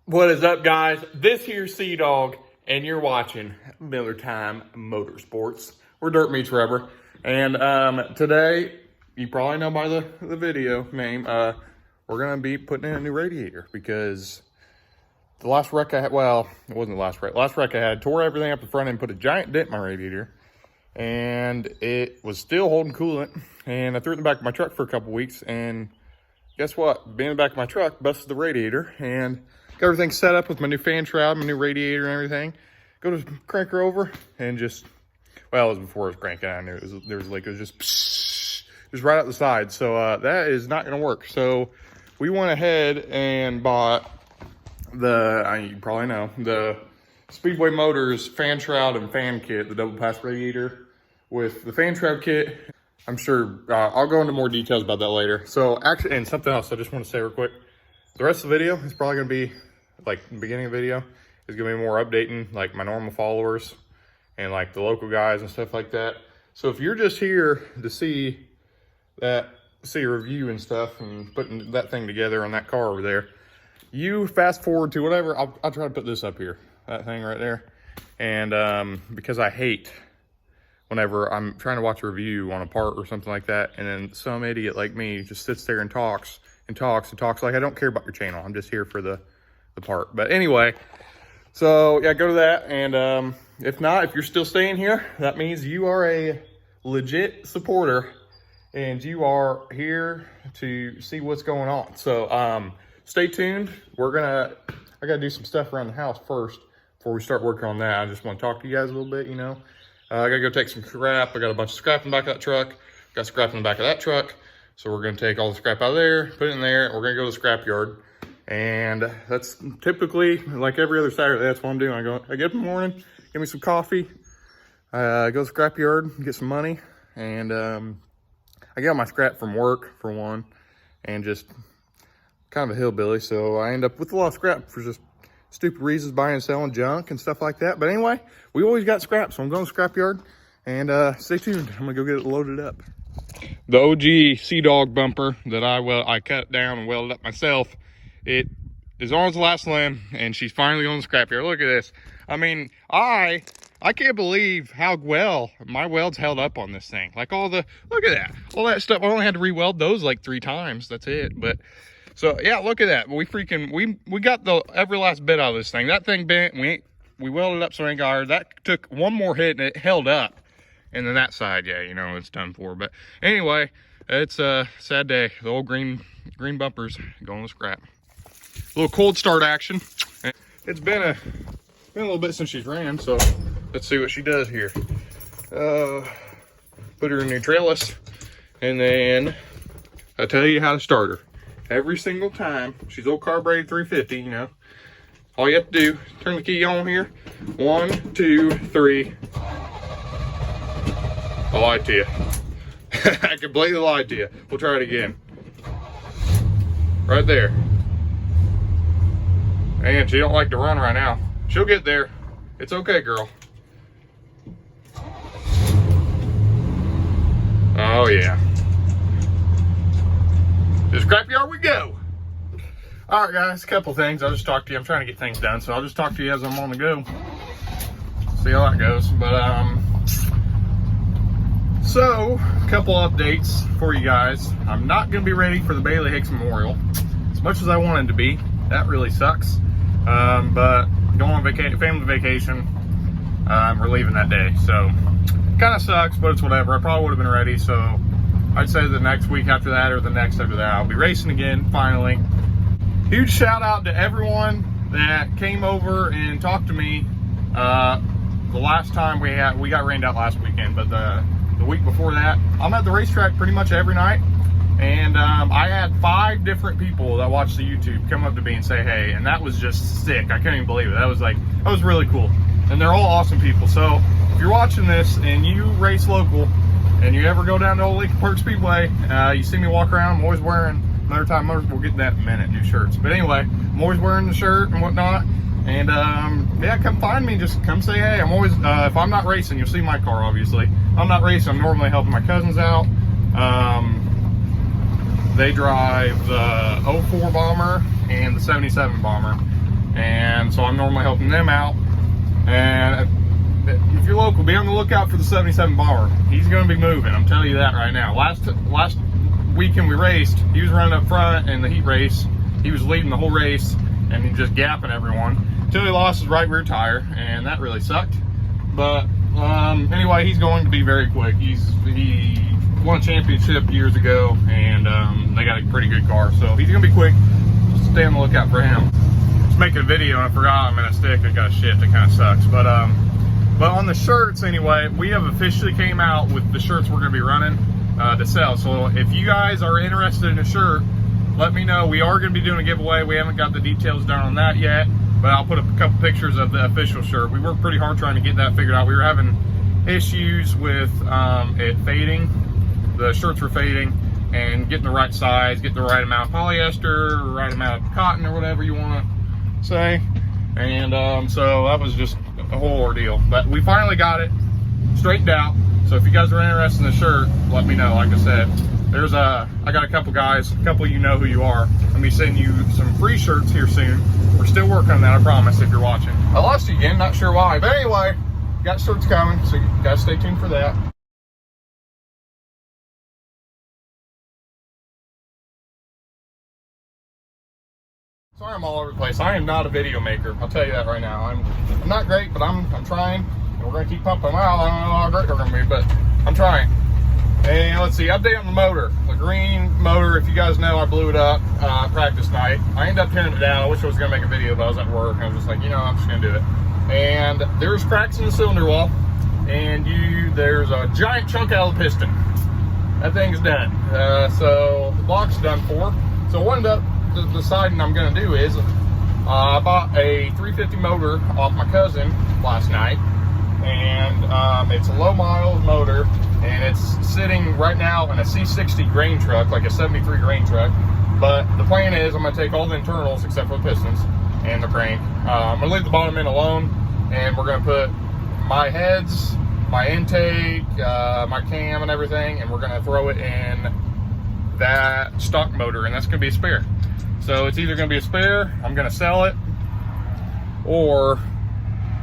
What is up, guys? This here's Sea Dog, and you're watching Miller Time Motorsports. We're Dirt Meets Rubber, and today, you probably know by the video name, we're gonna be putting in a new radiator because the last wreck I had, well, it wasn't the last wreck. Last wreck I had tore everything up the front end, put a giant dent in my radiator, and it was still holding coolant. And I threw it in the back of my truck for a couple weeks, and guess what? Being in the back of my truck, busted the radiator, and got everything set up with my new fan shroud, my new radiator and everything. Go to crank her over and just, well, it was before it was cranking. I knew there was a leak. It was just right out the side. So that is not going to work. So we went ahead and bought you probably know, the SpeedwayMotors fan shroud and fan kit, the double pass radiator with the fan shroud kit. I'm sure I'll go into more details about that later. So actually, and something else I just want to say real quick. The rest of the video is probably going to be, like, the beginning of the video is going to be more updating, like, my normal followers and, like, the local guys and stuff like that. So if you're just here to see a review and stuff and putting that thing together on that car over there, you fast forward to whatever. I'll try to put this up here, that thing right there. And because I hate whenever I'm trying to watch a review on a part or something like that, and then some idiot like me just sits there and talks like I don't care about your channel. I'm just here for the part. But anyway, so yeah, go to that. And if not, if you're still staying here, that means you are a legit supporter and you are here to see what's going on. So stay tuned. I gotta do some stuff around the house first before we start working on that. I just want to talk to you guys a little bit, you know. I gotta go take some scrap. I got a bunch of scrap in the back of that truck. Got scrap in the back of that truck. So we're going to take all the scrap out of there, put it in there, and we're going to go to the scrap yard. And that's typically, like every other Saturday, that's what I'm doing. I get up in the morning, get me some coffee, go to the scrap yard, get some money. And I get all my scrap from work, for one, and just kind of a hillbilly. So I end up with a lot of scrap for just stupid reasons, buying and selling junk and stuff like that. But anyway, we always got scrap, so I'm going to the scrap yard. And stay tuned. I'm going to go get it loaded up. The OG Sea Dog bumper that I cut down and welded up myself, it is on its last limb, and she's finally on the scrapyard. Look at this. I mean, I can't believe how well my welds held up on this thing. Like look at that. All that stuff, I only had to re-weld those like 3 times. That's it. But so yeah, look at that. We got the every last bit out of this thing. That thing bent. We welded up some angle iron. That took one more hit and it held up. And then that side, yeah, you know, it's done for. But anyway, it's a sad day. The old green bumpers going to scrap. A little cold start action. It's been a little bit since she's ran, so let's see what she does here. Put her in neutralis, and then I'll tell you how to start her. Every single time, she's old carbureted 350, you know. All you have to do, turn the key on here. 1, 2, 3. I lied to you. I completely lied to you. We'll try it again. Right there. And she don't like to run right now. She'll get there. It's okay, girl. Oh, yeah. To the scrapyard we go. All right, guys, a couple things. I'll just talk to you. I'm trying to get things done, so I'll just talk to you as I'm on the go. See how that goes. But, so, a couple updates for you guys. I'm not going to be ready for the Bailey Hicks Memorial as much as I wanted to be. That really sucks. But going on family vacation, we're leaving that day. So, kind of sucks, but it's whatever. I probably would have been ready. So, I'd say the next week after that or the next after that, I'll be racing again, finally. Huge shout out to everyone that came over and talked to me the last time we got rained out last weekend, but the week before that, I'm at the racetrack pretty much every night, and I had 5 different people that watched the YouTube come up to me and say hey, and that was just sick. I couldn't even believe it. That was really cool, and they're all awesome people. So if you're watching this and you race local and you ever go down to Old Lincoln Park Speedway, you see me walk around, I'm always wearing, another time we'll get that in a minute, new shirts, but anyway, I'm always wearing the shirt and whatnot. And yeah, come find me, just come say hey. I'm always, if I'm not racing, you'll see my car, obviously. I'm not racing, I'm normally helping my cousins out. They drive the 04 Bomber and the 77 Bomber. and so I'm normally helping them out. And if you're local, be on the lookout for the 77 Bomber. He's going to be moving. I'm telling you that right now. Last weekend we raced, he was running up front in the heat race. He was leading the whole race, and he just gapping everyone until he lost his right rear tire, and that really sucked. But anyway, he's going to be very quick. He won a championship years ago, and they got a pretty good car, so he's going to be quick. Just stay on the lookout for him. Just making a video, and I forgot I'm in a stick. I got shift. It kind of sucks, but on the shirts anyway, we have officially came out with the shirts we're going to be running to sell. So if you guys are interested in a shirt, let me know. We are going to be doing a giveaway. We haven't got the details done on that yet, but I'll put up a couple pictures of the official shirt. We worked pretty hard trying to get that figured out. We were having issues with it fading. The shirts were fading, and getting the right size, getting the right amount of polyester, right amount of cotton, or whatever you want to say. And so that was just a whole ordeal, but we finally got it straightened out. So if you guys are interested in the shirt, let me know. Like I said, I got a couple guys, a couple of you know who you are. Let me send you some free shirts here soon. We're still working on that, I promise, if you're watching. I lost you again, not sure why, but anyway, got shirts coming, so you guys stay tuned for that. Sorry I'm all over the place. I am not a video maker. I'll tell you that right now. I'm not great, but I'm trying. And we're going to keep pumping them out. I don't know how great we're going to be, but I'm trying. And let's see, update on the motor. The green motor, if you guys know, I blew it up practice night. I ended up tearing it down. I wish I was going to make a video, but I was at work. I was just like, you know, I'm just going to do it. And there's cracks in the cylinder wall. And there's a giant chunk out of the piston. That thing's done. So the block's done for. So what ended up deciding I'm going to do is I bought a 350 motor off my cousin last night, and it's a low miles motor, and it's sitting right now in a C60 grain truck, like a 73 grain truck. But the plan is I'm going to take all the internals except for the pistons and the crank. I'm going to leave the bottom end alone, and we're going to put my heads, my intake, my cam and everything, and we're going to throw it in that stock motor, and that's going to be a spare. So it's either going to be a spare, I'm going to sell it, or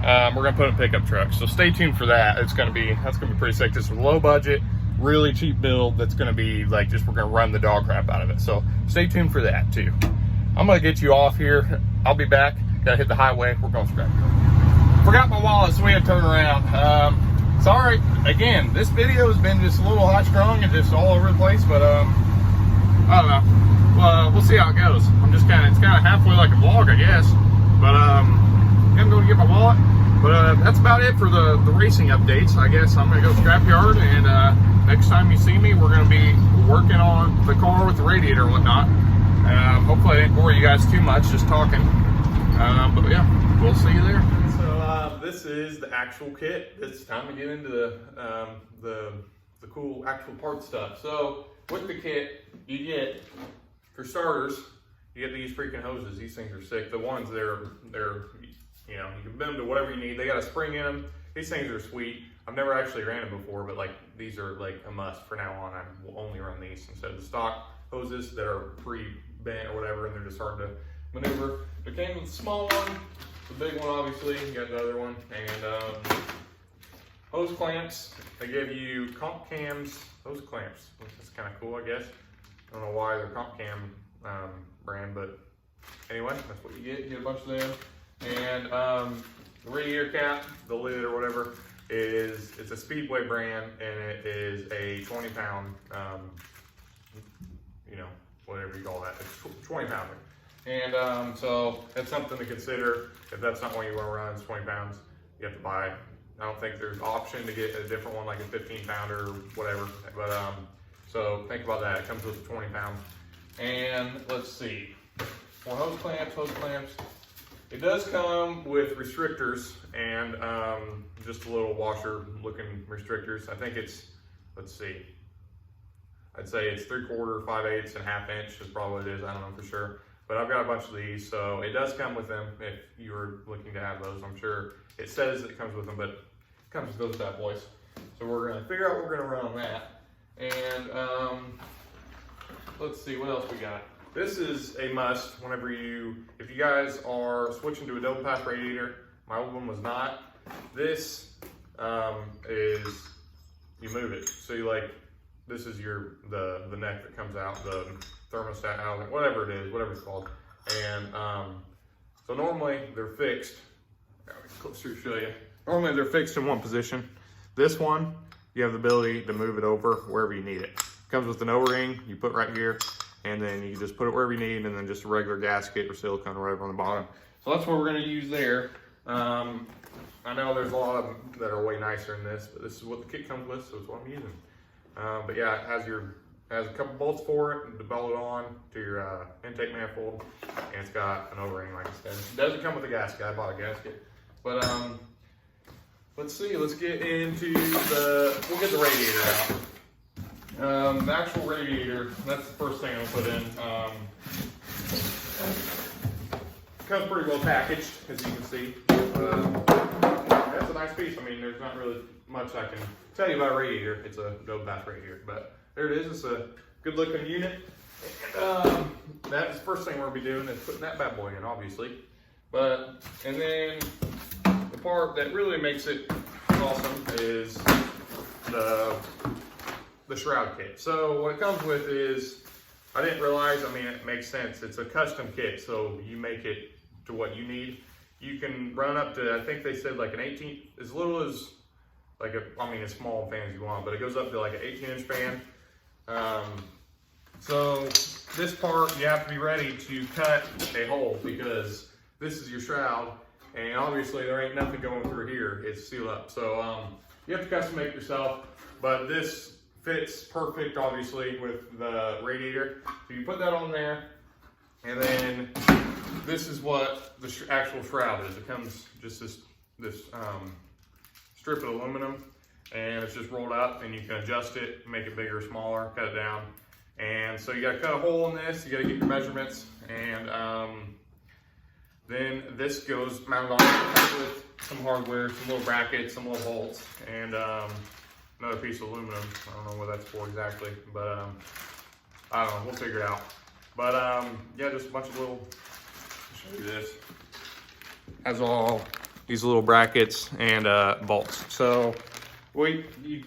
we're going to put it in a pickup truck. So stay tuned for that. That's going to be pretty sick. This is a low budget, really cheap build. That's going to be like we're going to run the dog crap out of it. So stay tuned for that too. I'm going to get you off here. I'll be back. Got to hit the highway. We're going straight. Forgot my wallet, so we had to turn around. Sorry again. This video has been just a little high strung and just all over the place, but I don't know. We'll see how it goes. It's kind of halfway like a vlog, I guess. But I'm going to get my wallet. But that's about it for the racing updates. I guess I'm going to go scrapyard, and next time you see me, we're going to be working on the car with the radiator and whatnot. Hopefully I didn't bore you guys too much just talking. But yeah, we'll see you there. So this is the actual kit. It's time to get into the cool actual part stuff. So with the kit, you get, for starters, you get these freaking hoses. These things are sick. The ones they're you know, you can bend them to whatever you need. They got a spring in them. These things are sweet. I've never actually ran them before, but like these are like a must for now on. I will only run these instead of the stock hoses that are pre-bent or whatever, and they're just hard to maneuver. There came with the small one, the big one obviously. You got the other one, and hose clamps. They give you comp cams, hose clamps, which is kind of cool, I guess. I don't know why they're comp cam brand, but anyway, that's what you get. You get a bunch of them. And the radiator cap, the lid or whatever, it's a Speedway brand, and it is a 20-pound, you know, whatever you call that. It's 20-pounder. And so that's something to consider. If that's not what you want to run, it's 20 pounds. You have to buy. I don't think there's option to get a different one, like a 15-pounder or whatever. But so think about that. It comes with a 20 pounds. And let's see, more hose clamps. It does come with restrictors and just a little washer looking restrictors. I think it's, let's see, I'd say it's 3/4, 5/8, and 1/2 inch is probably what it is. I don't know for sure. But I've got a bunch of these, so it does come with them if you were looking to have those. I'm sure it says it comes with them, but it comes with those bad boys. So we're gonna figure out what we're gonna run on that. And let's see, what else we got? this is a must whenever if you guys are switching to a double pass radiator. My old one was not. This is, you move it. So this is the neck that comes out, the thermostat housing, whatever it is, whatever it's called. And so normally they're fixed. I'll get closer to show you. Normally they're fixed in one position. This one, you have the ability to move it over wherever you need it. Comes with an O-ring you put right here, and then you just put it wherever you need, and then just a regular gasket or silicone or whatever on the bottom. So that's what we're gonna use there. I know there's a lot of them that are way nicer than this, but this is what the kit comes with, so it's what I'm using. But yeah, it has a couple bolts for it to bolt it on to your intake manifold, and it's got an O-ring, like I said. It doesn't come with a gasket. I bought a gasket, but let's see. Let's get into we'll get the radiator out. The actual radiator, that's the first thing I'll put in. Comes pretty well packaged, as you can see. That's a nice piece. I mean, there's not really much I can tell you about a radiator. It's a double pass radiator, but there it is. It's a good looking unit. And, that's the first thing we're gonna be doing is putting that bad boy in, obviously. And then the part that really makes it awesome is the Shroud kit. So what it comes with is, I didn't realize, I mean, it makes sense. It's a custom kit, so you make it to what you need. You can run up to, I think they said like an 18, as little as like as small fan as you want, but it goes up to like an 18-inch fan. So this part, you have to be ready to cut a hole, because this is your shroud, and obviously there ain't nothing going through here. It's sealed up. So you have to custom make yourself, but this fits perfect, obviously, with the radiator. So you put that on there, and then this is what the actual shroud is. It comes just this strip of aluminum, and it's just rolled up, and you can adjust it, make it bigger or smaller, cut it down. And so you gotta cut a hole in this, you gotta get your measurements, and then this goes mounted on with some hardware, some little brackets, some little bolts, and another piece of aluminum. I don't know what that's for exactly, but I don't know, we'll figure it out. But yeah, just a bunch of little, I'll show you this. Has all these little brackets and bolts. So you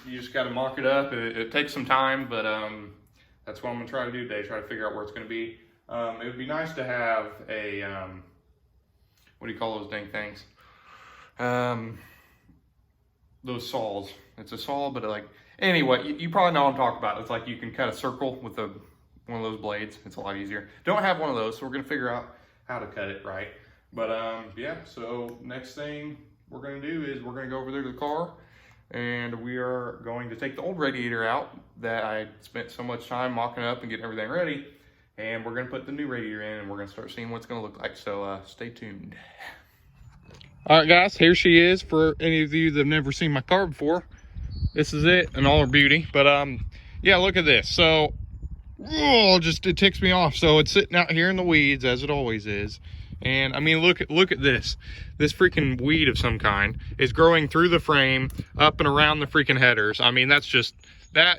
just gotta mock it up. It takes some time, but that's what I'm gonna try to do today, try to figure out where it's gonna be. It would be nice to have a, what do you call those dang things? Those saws. It's a saw, but anyway, you probably know what I'm talking about. It's like you can cut a circle with one of those blades. It's a lot easier. Don't have one of those, so we're gonna figure out how to cut it right. But yeah, so next thing we're gonna do is we're gonna go over there to the car, and we are going to take the old radiator out that I spent so much time mocking up and getting everything ready. And we're gonna put the new radiator in, and we're gonna start seeing what it's gonna look like. So stay tuned. All right, guys, here she is. For any of you that have never seen my car before, this is it in all her beauty. But yeah, look at this. So it ticks me off. So it's sitting out here in the weeds, as it always is. And I mean, look at this. This freaking weed of some kind is growing through the frame, up and around the freaking headers. I mean, that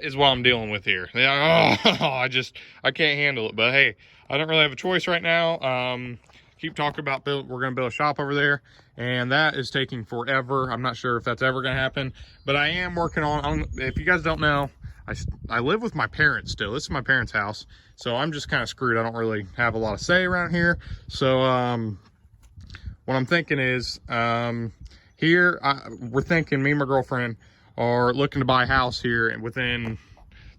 is what I'm dealing with here. I can't handle it. But hey, I don't really have a choice right now. Keep talking about we're gonna build a shop over there, and that is taking forever. I'm not sure if that's ever gonna happen, but I am working on, if you guys don't know, I live with my parents still. This is my parents' house, so I'm just kind of screwed. I don't really have a lot of say around here. So what I'm thinking is, we're thinking, me and my girlfriend are looking to buy a house here within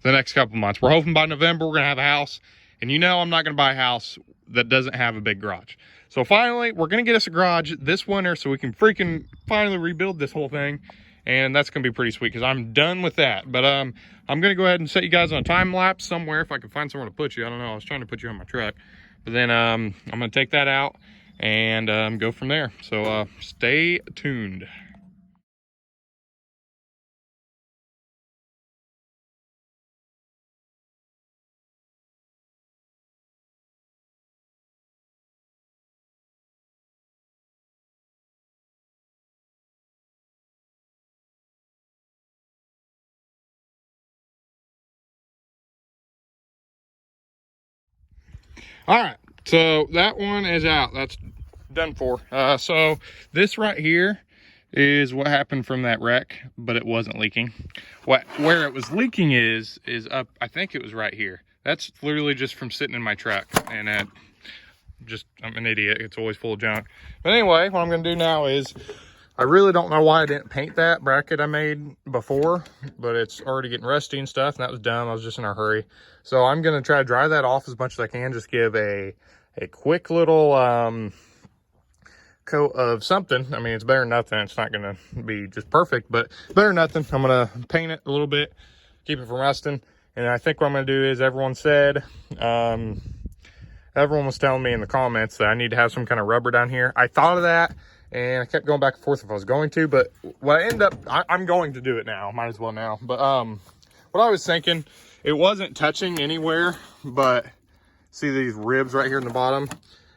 the next couple months. We're hoping by November we're gonna have a house, and I'm not gonna buy a house that doesn't have a big garage. So finally, we're gonna get us a garage this winter so we can freaking finally rebuild this whole thing. And that's gonna be pretty sweet, because I'm done with that. But I'm gonna go ahead and set you guys on a time lapse somewhere, if I can find somewhere to put you. I don't know, I was trying to put you on my truck. But then I'm gonna take that out and go from there. So stay tuned. All right, so that one is out. That's done for. So this right here is what happened from that wreck, but it wasn't leaking. Where it was leaking is up, I think it was right here. That's literally just from sitting in my truck, and I'm an idiot. It's always full of junk. But anyway, what I'm gonna do now is, I really don't know why I didn't paint that bracket I made before, but it's already getting rusty and stuff, and that was dumb. I was just in a hurry. So I'm gonna try to dry that off as much as I can, just give a quick little coat of something. I mean, it's better than nothing. It's not gonna be just perfect, but better than nothing. I'm gonna paint it a little bit, keep it from rusting. And I think what I'm gonna do is, everyone was telling me in the comments that I need to have some kind of rubber down here. I thought of that, and I kept going back and forth if I was going to, but what I ended up, I'm going to do it now. Might as well now. But what I was thinking, it wasn't touching anywhere, but see these ribs right here in the bottom?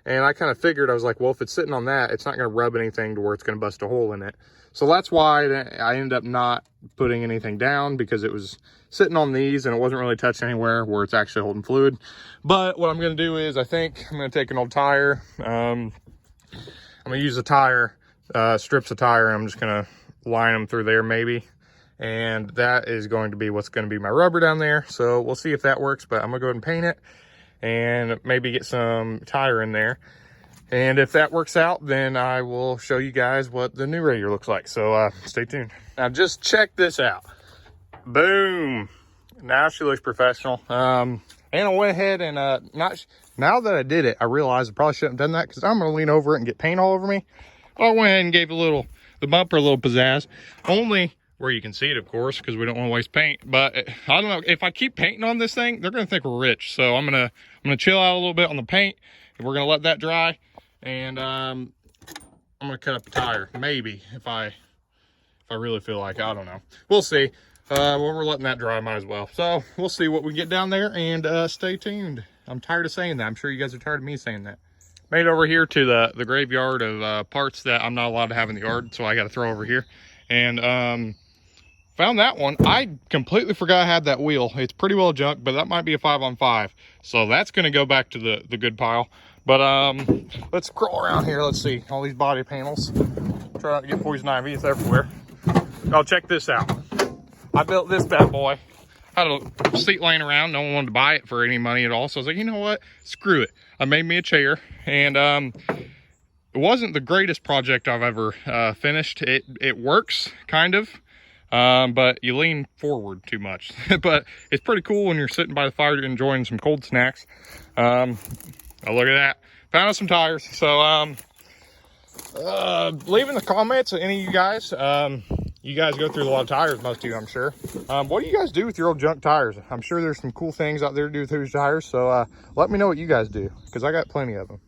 And I kind of figured, I was like, well, if it's sitting on that, it's not going to rub anything to where it's going to bust a hole in it. So that's why I ended up not putting anything down, because it was sitting on these and it wasn't really touching anywhere where it's actually holding fluid. But what I'm going to do is, I think I'm going to take an old tire. I'm going to use a tire, strips of tire, and I'm just going to line them through there maybe. And that is going to be what's going to be my rubber down there. So we'll see if that works, but I'm going to go ahead and paint it and maybe get some tire in there. And if that works out, then I will show you guys what the new Radiator looks like. So stay tuned. Now just check this out. Boom. Now she looks professional. And I went ahead and now that I did it, I realized I probably shouldn't have done that, because I'm going to lean over it and get paint all over me. I went ahead and gave the bumper a little pizzazz. Only where you can see it, of course, because we don't want to waste paint. But I don't know, if I keep painting on this thing, they're going to think we're rich. So I'm gonna chill out a little bit on the paint, and we're going to let that dry. And I'm going to cut up a tire, maybe, if I really feel like. I don't know. We'll see. When we're letting that dry, might as well. So we'll see what we get down there, and stay tuned. I'm tired of saying that. I'm sure you guys are tired of me saying that. Made over here to the graveyard of parts that I'm not allowed to have in the yard, so I got to throw over here. And found that one. I completely forgot I had that wheel. It's pretty well junk, but that might be a 5-on-5. So that's going to go back to the good pile. But let's crawl around here. Let's see all these body panels. Try not to get poison ivy. It's everywhere. Oh, check this out. I built this bad boy. I had a seat laying around. No one wanted to buy it for any money at all. So I was like, you know what? Screw it. I made me a chair. And it wasn't the greatest project I've ever finished. It works, kind of. But you lean forward too much. But it's pretty cool when you're sitting by the fire enjoying some cold snacks. Oh, look at that. Found us some tires. So leave in the comments, any of you guys. You guys go through a lot of tires, most of you, I'm sure. What do you guys do with your old junk tires? I'm sure there's some cool things out there to do with those tires. So let me know what you guys do, because I got plenty of them.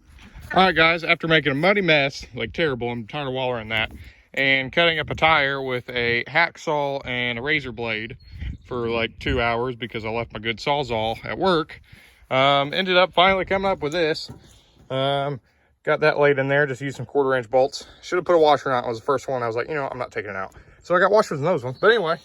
All right, guys, after making a muddy mess, like terrible, I'm tired of wallowing that, and cutting up a tire with a hacksaw and a razor blade for like 2 hours, because I left my good Sawzall at work, ended up finally coming up with this. Got that laid in there, just used some 1/4-inch bolts. Should have put a washer on it. It was the first one. I was like, you know, I'm not taking it out. So I got washers in those ones. But anyway,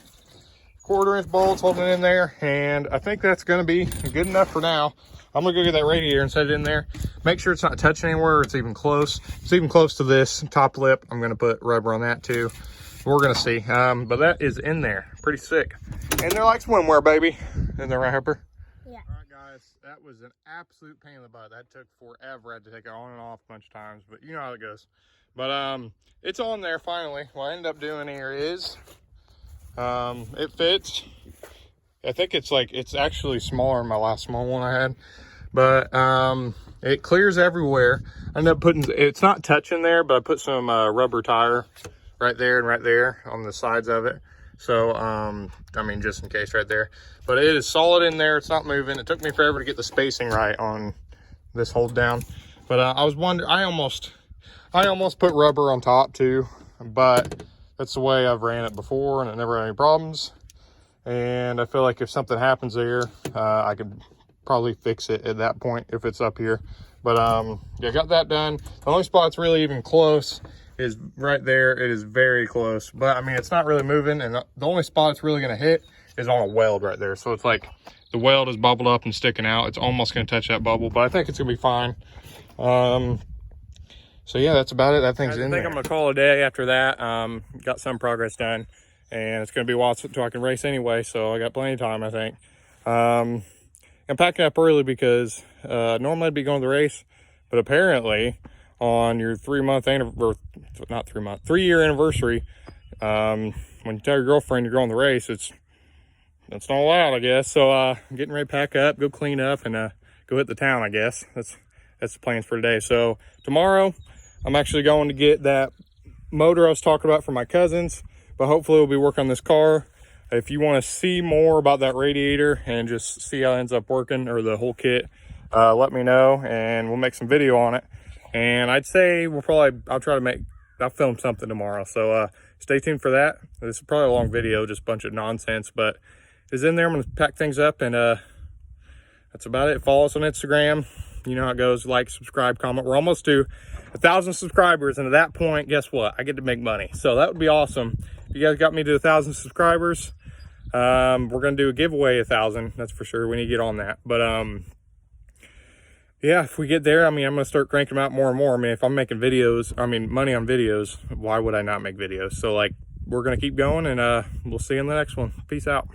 1/4-inch bolts holding it in there, and I think that's going to be good enough for now. I'm going to go get that radiator and set it in there. Make sure it's not touching anywhere, or it's even close. It's even close to this top lip. I'm going to put rubber on that too. We're going to see. But that is in there. Pretty sick. And they're like swimwear, baby. Isn't that right, Hopper? Yeah. All right, guys. That was an absolute pain in the butt. That took forever. I had to take it on and off a bunch of times, but you know how it goes. But it's on there finally. What I ended up doing here is it fits. I think it's actually smaller than my last small one I had, but it clears everywhere. I ended up putting, it's not touching there, but I put some rubber tire right there and right there on the sides of it. So I mean, just in case right there, but it is solid in there. It's not moving. It took me forever to get the spacing right on this hold down, but I was wondering, I almost put rubber on top too, but that's the way I've ran it before and it never had any problems. And I feel like if something happens there, I could probably fix it at that point if it's up here. But yeah, got that done. The only spot that's really even close is right there. It is very close, but I mean, it's not really moving. And the only spot it's really going to hit is on a weld right there. So it's like the weld is bubbled up and sticking out. It's almost going to touch that bubble, but I think it's going to be fine. So yeah, that's about it. That thing's in there. I think I'm going to call it a day after that. Got some progress done, and it's going to be a while until I can race anyway, so I got plenty of time, I think. I'm packing up early because normally I'd be going to the race, but apparently on your 3-month anniversary, not 3 month, 3-year anniversary, when you tell your girlfriend you're going to the race, it's not allowed, I guess. So I'm getting ready to pack up, go clean up, and go hit the town, I guess. That's the plans for today. So tomorrow I'm actually going to get that motor I was talking about for my cousins, but hopefully we'll be working on this car. If you want to see more about that radiator and just see how it ends up working, or the whole kit, let me know and we'll make some video on it. And I'd say I'll film something tomorrow. So stay tuned for that. This is probably a long video, just a bunch of nonsense, but it's in there. I'm going to pack things up, and that's about it. Follow us on Instagram. You know how it goes. Like, subscribe, comment. We're almost to 1,000 subscribers, and at that point, guess what? I get to make money. So that would be awesome. If you guys got me to 1,000 subscribers, we're going to do a giveaway 1,000. That's for sure. We need to get on that. But yeah, if we get there, I mean, I'm going to start cranking them out more and more. I mean, if I'm making videos, money on videos, why would I not make videos? So like, we're going to keep going, and we'll see you in the next one. Peace out.